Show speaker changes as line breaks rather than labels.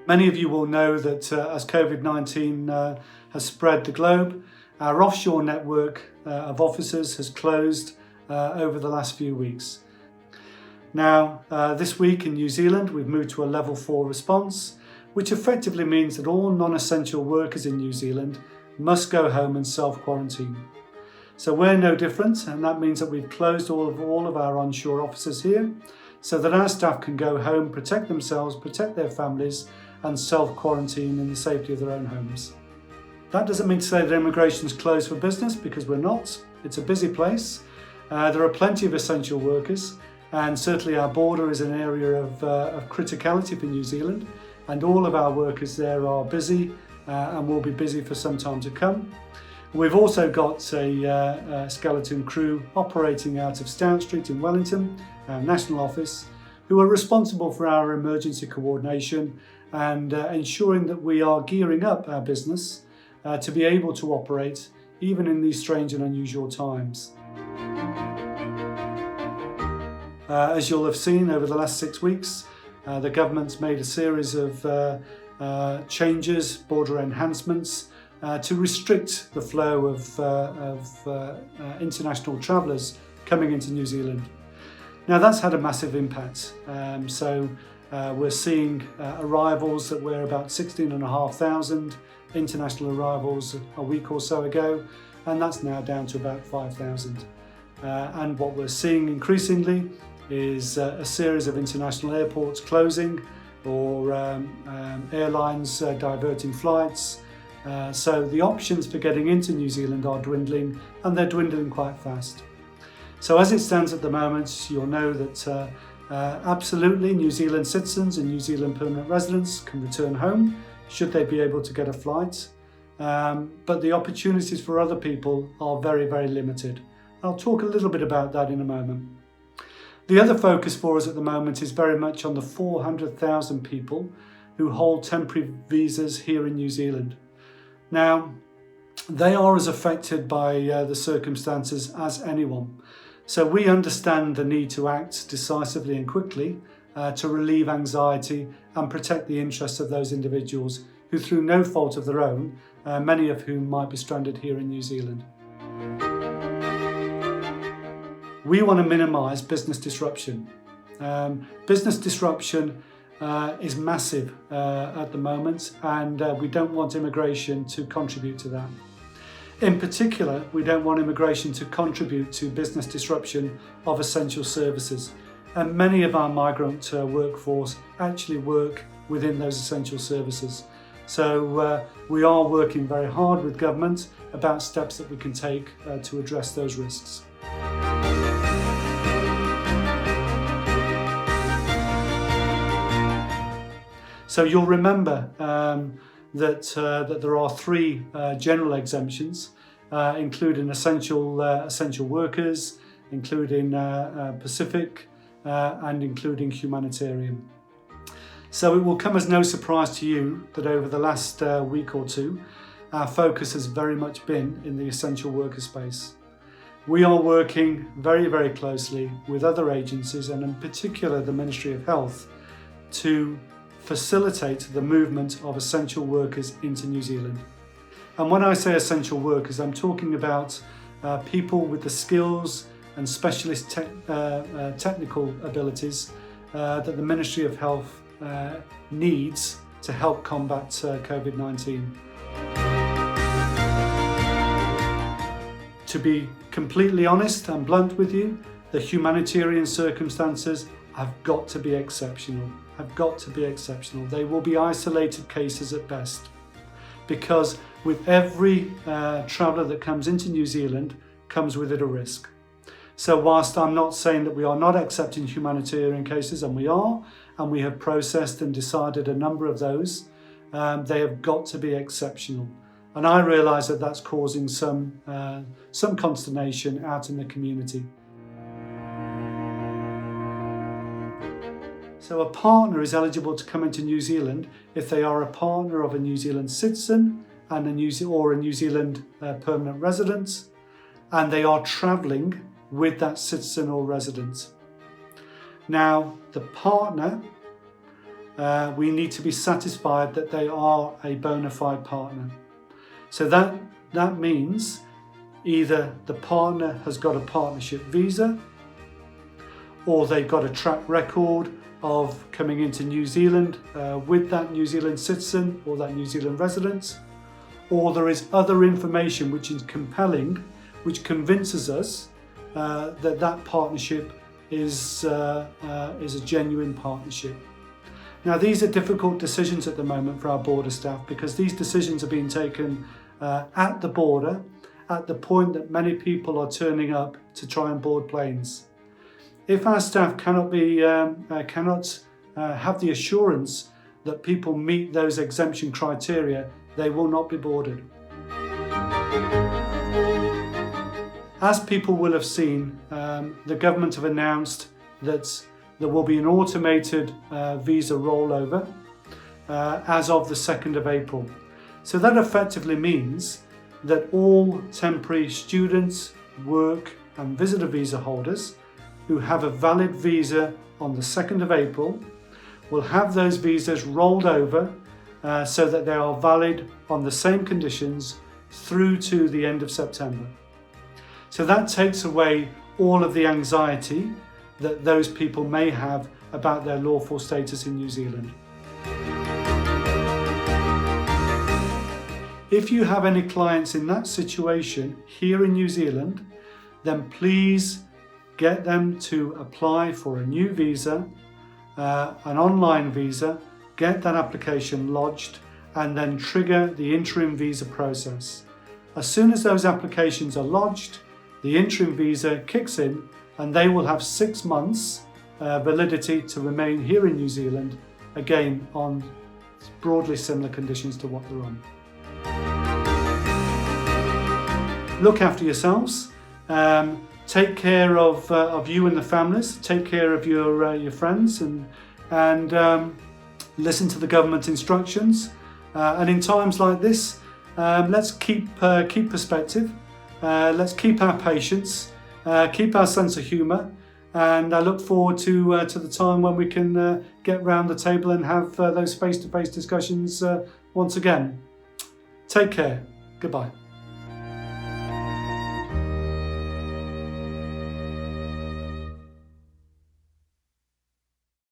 Many of you will know that as COVID-19 has spread the globe, our offshore network of offices has closed over the last few weeks. Now, this week in New Zealand, we've moved to a level 4 response, which effectively means that all non-essential workers in New Zealand must go home and self-quarantine. So we're no different, and that means that we've closed all of our onshore offices here so that our staff can go home, protect themselves, protect their families, and self-quarantine in the safety of their own homes. That doesn't mean to say that immigration is closed for business, because we're not. It's a busy place. There are plenty of essential workers, and certainly our border is an area of criticality for New Zealand, and all of our workers there are busy and will be busy for some time to come. We've also got a skeleton crew operating out of Stout Street in Wellington, our national office, who are responsible for our emergency coordination and ensuring that we are gearing up our business to be able to operate even in these strange and unusual times. As you'll have seen over the last 6 weeks, the government's made a series of changes, border enhancements, to restrict the flow of international travellers coming into New Zealand. Now that's had a massive impact. We're seeing arrivals that were about 16,500 international arrivals a week or so ago, and that's now down to about 5,000. And what we're seeing increasingly is a series of international airports closing or airlines diverting flights. So the options for getting into New Zealand are dwindling, and they're dwindling quite fast. So as it stands at the moment, you'll know that absolutely New Zealand citizens and New Zealand permanent residents can return home should they be able to get a flight. But the opportunities for other people are very, very limited. I'll talk a little bit about that in a moment. The other focus for us at the moment is very much on the 400,000 people who hold temporary visas here in New Zealand. Now, they are as affected by the circumstances as anyone. So we understand the need to act decisively and quickly to relieve anxiety and protect the interests of those individuals who, through no fault of their own, many of whom might be stranded here in New Zealand. We want to minimise business disruption. Business disruption is massive at the moment, and we don't want immigration to contribute to that. In particular, we don't want immigration to contribute to business disruption of essential services. And many of our migrant workforce actually work within those essential services. So we are working very hard with government about steps that we can take to address those risks. So you'll remember that there are 3 general exemptions, including essential workers, including Pacific, and including humanitarian. So it will come as no surprise to you that over the last week or two, our focus has very much been in the essential worker space. We are working very, very closely with other agencies, and in particular the Ministry of Health, to facilitate the movement of essential workers into New Zealand. And when I say essential workers, I'm talking about people with the skills and specialist technical abilities that the Ministry of Health needs to help combat COVID-19. To be completely honest and blunt with you, the humanitarian circumstances have got to be exceptional. They will be isolated cases at best, because with every traveller that comes into New Zealand comes with it a risk. So whilst I'm not saying that we are not accepting humanitarian cases, and we have processed and decided a number of those, they have got to be exceptional. And I realise that that's causing some consternation out in the community. So a partner is eligible to come into New Zealand if they are a partner of a New Zealand citizen and a New Zealand permanent resident, and they are travelling with that citizen or resident. Now, the partner we need to be satisfied that they are a bona fide partner. So that means either the partner has got a partnership visa, or they've got a track record of coming into New Zealand with that New Zealand citizen or that New Zealand resident, or there is other information which is compelling, which convinces us that partnership is a genuine partnership. Now, these are difficult decisions at the moment for our border staff, because these decisions are being taken at the border at the point that many people are turning up to try and board planes. If our staff cannot have the assurance that people meet those exemption criteria, they will not be boarded. As people will have seen, the government have announced that there will be an automated visa rollover as of the 2nd of April. So that effectively means that all temporary students, work and visitor visa holders who have a valid visa on the 2nd of April will have those visas rolled over so that they are valid on the same conditions through to the end of September. So that takes away all of the anxiety that those people may have about their lawful status in New Zealand. If you have any clients in that situation here in New Zealand, then please get them to apply for a new visa, an online visa, get that application lodged, and then trigger the interim visa process. As soon as those applications are lodged, the interim visa kicks in and they will have 6 months validity to remain here in New Zealand, again on broadly similar conditions to what they're on. Look after yourselves. Take care of you and the families. Take care of your friends, and listen to the government instructions. And in times like this, let's keep perspective. Let's keep our patience. Keep our sense of humour. And I look forward to the time when we can get round the table and have those face-to-face discussions once again. Take care. Goodbye.